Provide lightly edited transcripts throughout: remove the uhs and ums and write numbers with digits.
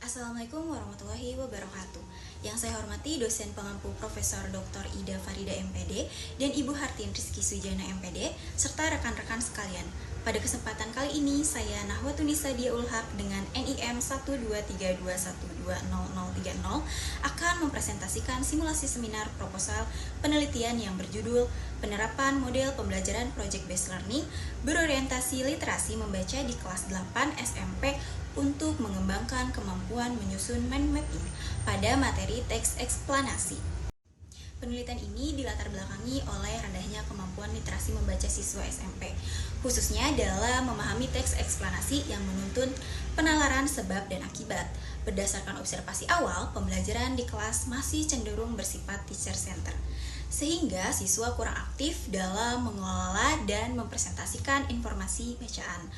Assalamualaikum warahmatullahi wabarakatuh. Yang saya hormati dosen pengampu Profesor Dr. Ida Farida MPD dan Ibu Hartin Rizky Sujana MPD serta rekan-rekan sekalian. Pada kesempatan kali ini saya Nahwatunisa Diaul Haq dengan NIM 123212000 akan mempresentasikan simulasi seminar proposal penelitian yang berjudul Penerapan Model Pembelajaran Project Based Learning berorientasi literasi membaca di kelas 8 SMP untuk mengembangkan kemampuan menyusun mind mapping pada materi teks eksplanasi. Penelitian ini dilatar belakangi oleh rendahnya kemampuan literasi membaca siswa SMP, khususnya dalam memahami teks eksplanasi yang menuntun penalaran sebab dan akibat. Berdasarkan observasi awal, pembelajaran di kelas masih cenderung bersifat teacher center, sehingga siswa kurang aktif dalam mengelola dan mempresentasikan informasi bacaan.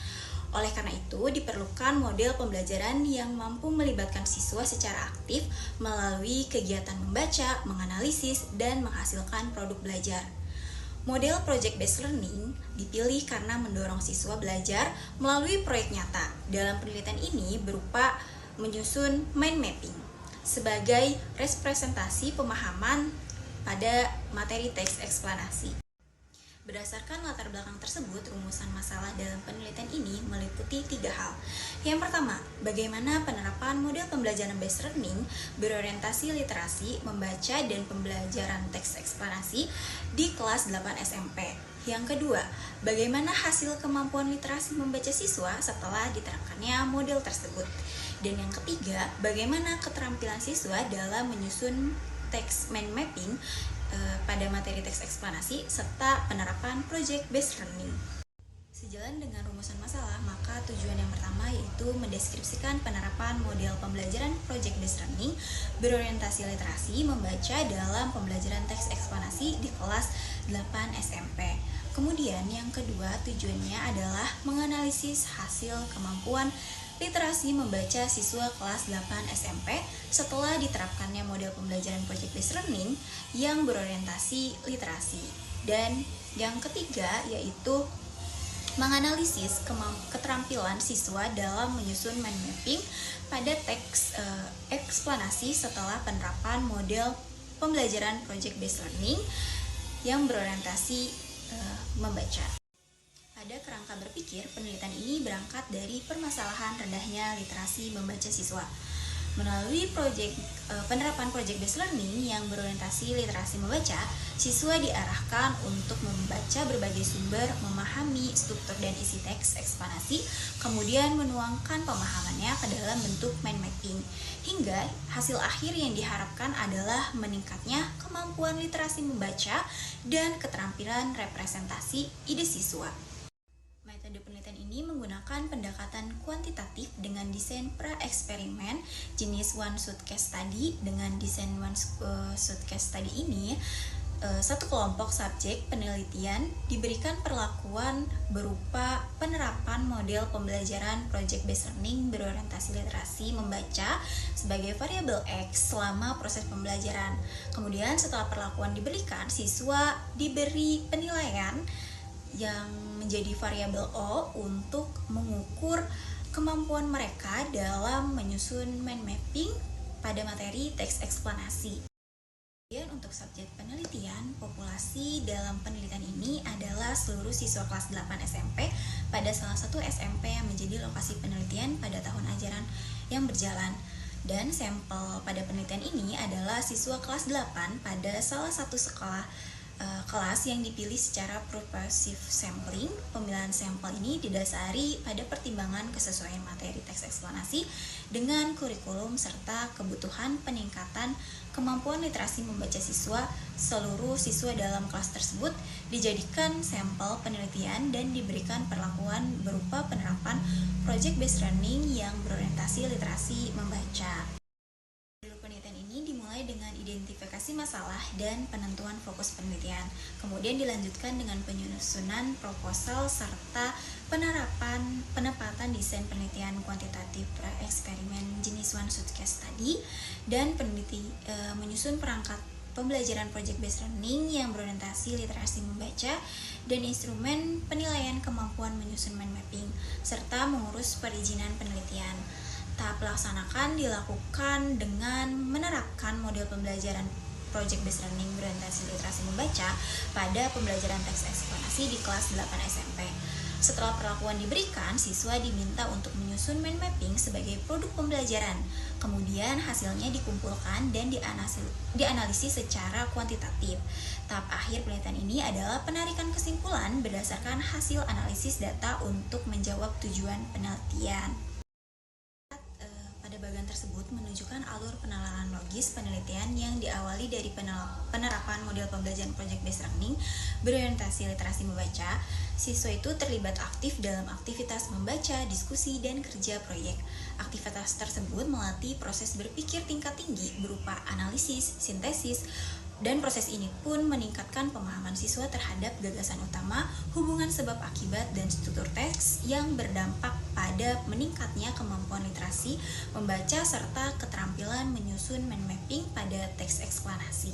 Oleh karena itu, diperlukan model pembelajaran yang mampu melibatkan siswa secara aktif melalui kegiatan membaca, menganalisis, dan menghasilkan produk belajar. Model project-based learning dipilih karena mendorong siswa belajar melalui proyek nyata. Dalam penelitian ini berupa menyusun mind mapping sebagai representasi pemahaman pada materi teks eksplanasi. Berdasarkan latar belakang tersebut, rumusan masalah dalam penelitian ini meliputi 3 hal. Yang pertama, bagaimana penerapan model pembelajaran based learning berorientasi literasi, membaca, dan pembelajaran teks eksplanasi di kelas 8 SMP. Yang kedua, bagaimana hasil kemampuan literasi membaca siswa setelah diterapkannya model tersebut. Dan yang ketiga, bagaimana keterampilan siswa dalam menyusun teks mind mapping pada materi teks eksplanasi serta penerapan project based learning. Sejalan dengan rumusan masalah, maka tujuan yang pertama yaitu mendeskripsikan penerapan model pembelajaran project based learning berorientasi literasi membaca dalam pembelajaran teks eksplanasi di kelas 8 SMP. Kemudian yang kedua tujuannya adalah menganalisis hasil kemampuan literasi membaca siswa kelas 8 SMP setelah diterapkannya model pembelajaran project based learning yang berorientasi literasi. Dan yang ketiga yaitu menganalisis keterampilan siswa dalam menyusun mind mapping pada teks eksplanasi setelah penerapan model pembelajaran project based learning yang berorientasi membaca. Pada kerangka berpikir, penelitian ini berangkat dari permasalahan rendahnya literasi membaca siswa. Melalui penerapan project based learning yang berorientasi literasi membaca, siswa diarahkan untuk membaca berbagai sumber, memahami struktur dan isi teks eksplanasi, kemudian menuangkan pemahamannya ke dalam bentuk mind mapping. Hingga hasil akhir yang diharapkan adalah meningkatnya kemampuan literasi membaca dan keterampilan representasi ide siswa. Metode penelitian ini menggunakan pendekatan kuantitatif dengan desain pra-eksperimen jenis one shot case study. Dengan desain one shot case study ini, satu kelompok subjek penelitian diberikan perlakuan berupa penerapan model pembelajaran project based learning berorientasi literasi membaca sebagai variabel X selama proses pembelajaran. Kemudian setelah perlakuan diberikan, siswa diberi penilaian yang menjadi variabel O untuk mengukur kemampuan mereka dalam menyusun mind mapping pada materi teks eksplanasi. Kemudian untuk subjek penelitian, populasi dalam penelitian ini adalah seluruh siswa kelas 8 SMP pada salah satu SMP yang menjadi lokasi penelitian pada tahun ajaran yang berjalan. Dan sampel pada penelitian ini adalah siswa kelas 8 pada salah satu sekolah kelas yang dipilih secara purposive sampling. Pemilihan sampel ini didasari pada pertimbangan kesesuaian materi teks eksplanasi dengan kurikulum serta kebutuhan peningkatan kemampuan literasi membaca siswa. Seluruh siswa dalam kelas tersebut dijadikan sampel penelitian dan diberikan perlakuan berupa penerapan project based learning yang berorientasi literasi membaca. Penelitian ini dimulai dengan identifikasi masalah dan penentuan fokus penelitian. Kemudian dilanjutkan dengan penyusunan proposal serta penempatan desain penelitian kuantitatif pra-eksperimen jenis one shot case study, dan peneliti menyusun perangkat pembelajaran project based learning yang berorientasi literasi membaca dan instrumen penilaian kemampuan menyusun mind mapping serta mengurus perizinan penelitian. Tahap pelaksanakan dilakukan dengan menerapkan model pembelajaran Project Based Learning berorientasi literasi membaca pada pembelajaran teks eksplanasi di kelas 8 SMP. Setelah perlakuan diberikan, siswa diminta untuk menyusun mind mapping sebagai produk pembelajaran. Kemudian hasilnya dikumpulkan dan dianalisis secara kuantitatif. Tahap akhir penelitian ini adalah penarikan kesimpulan berdasarkan hasil analisis data untuk menjawab tujuan penelitian. Pada bagian tersebut menunjukkan alur penalaran logis penelitian yang diawali dari penerapan model pembelajaran Project Based Learning berorientasi literasi membaca. Siswa itu terlibat aktif dalam aktivitas membaca, diskusi, dan kerja proyek. Aktivitas tersebut melatih proses berpikir tingkat tinggi berupa analisis, sintesis, dan proses ini pun meningkatkan pemahaman siswa terhadap gagasan utama, hubungan sebab akibat, dan struktur teks yang berdampak pada meningkatnya kemampuan literasi, membaca, serta keterampilan menyusun mind mapping pada teks eksplanasi.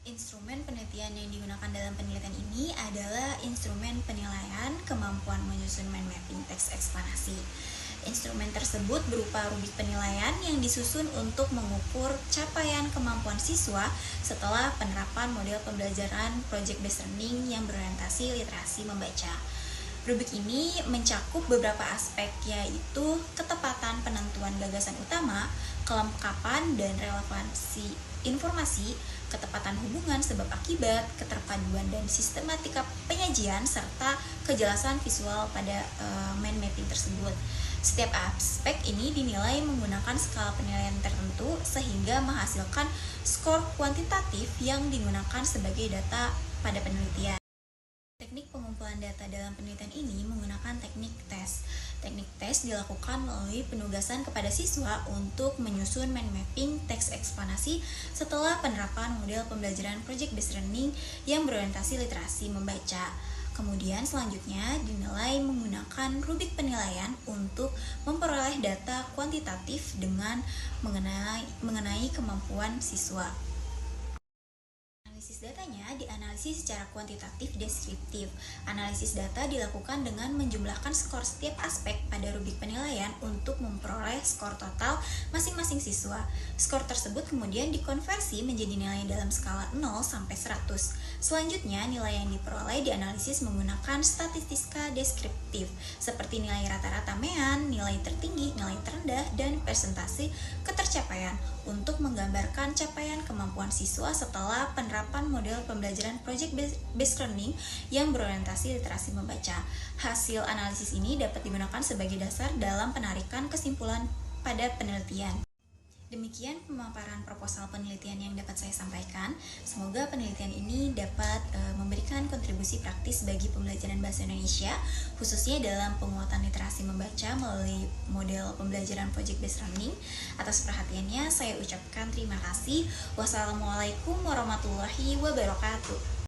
Instrumen penelitian yang digunakan dalam penelitian ini adalah instrumen penilaian kemampuan menyusun mind mapping teks eksplanasi. Instrumen tersebut berupa rubrik penilaian yang disusun untuk mengukur capaian kemampuan siswa setelah penerapan model pembelajaran Project Based Learning yang berorientasi literasi membaca. Rubrik ini mencakup beberapa aspek, yaitu ketepatan penentuan gagasan utama, kelengkapan dan relevansi informasi, ketepatan hubungan sebab akibat, keterpaduan dan sistematika penyajian, serta kejelasan visual pada mind mapping tersebut. Setiap aspek ini dinilai menggunakan skala penilaian tertentu sehingga menghasilkan skor kuantitatif yang digunakan sebagai data pada penelitian. Teknik pengumpulan data dalam penelitian ini menggunakan teknik tes. Teknik tes dilakukan melalui penugasan kepada siswa untuk menyusun mind mapping teks eksplanasi setelah penerapan model pembelajaran Project Based Learning yang berorientasi literasi membaca. Kemudian selanjutnya dinilai menggunakan rubrik penilaian untuk memperoleh data kuantitatif dengan mengenai kemampuan siswa. Analisis datanya dianalisis secara kuantitatif deskriptif. Analisis data dilakukan dengan menjumlahkan skor setiap aspek pada rubrik penilaian untuk memperoleh skor total masing-masing siswa. Skor tersebut kemudian dikonversi menjadi nilai dalam skala 0 sampai 100. Selanjutnya, nilai yang diperoleh dianalisis menggunakan statistika deskriptif seperti nilai rata-rata mean, nilai tertinggi, nilai terendah, dan persentase ketercapaian untuk menggambarkan capaian kemampuan siswa setelah penerapan model pembelajaran Project Based Learning yang berorientasi literasi membaca. Hasil analisis ini dapat digunakan sebagai dasar dalam penarikan kesimpulan pada penelitian. Demikian pemaparan proposal penelitian yang dapat saya sampaikan. Semoga penelitian ini dapat memberikan kontribusi praktis bagi pembelajaran bahasa Indonesia, khususnya dalam penguatan literasi membaca melalui model pembelajaran Project Based Learning. Atas perhatiannya saya ucapkan terima kasih. Wassalamualaikum warahmatullahi wabarakatuh.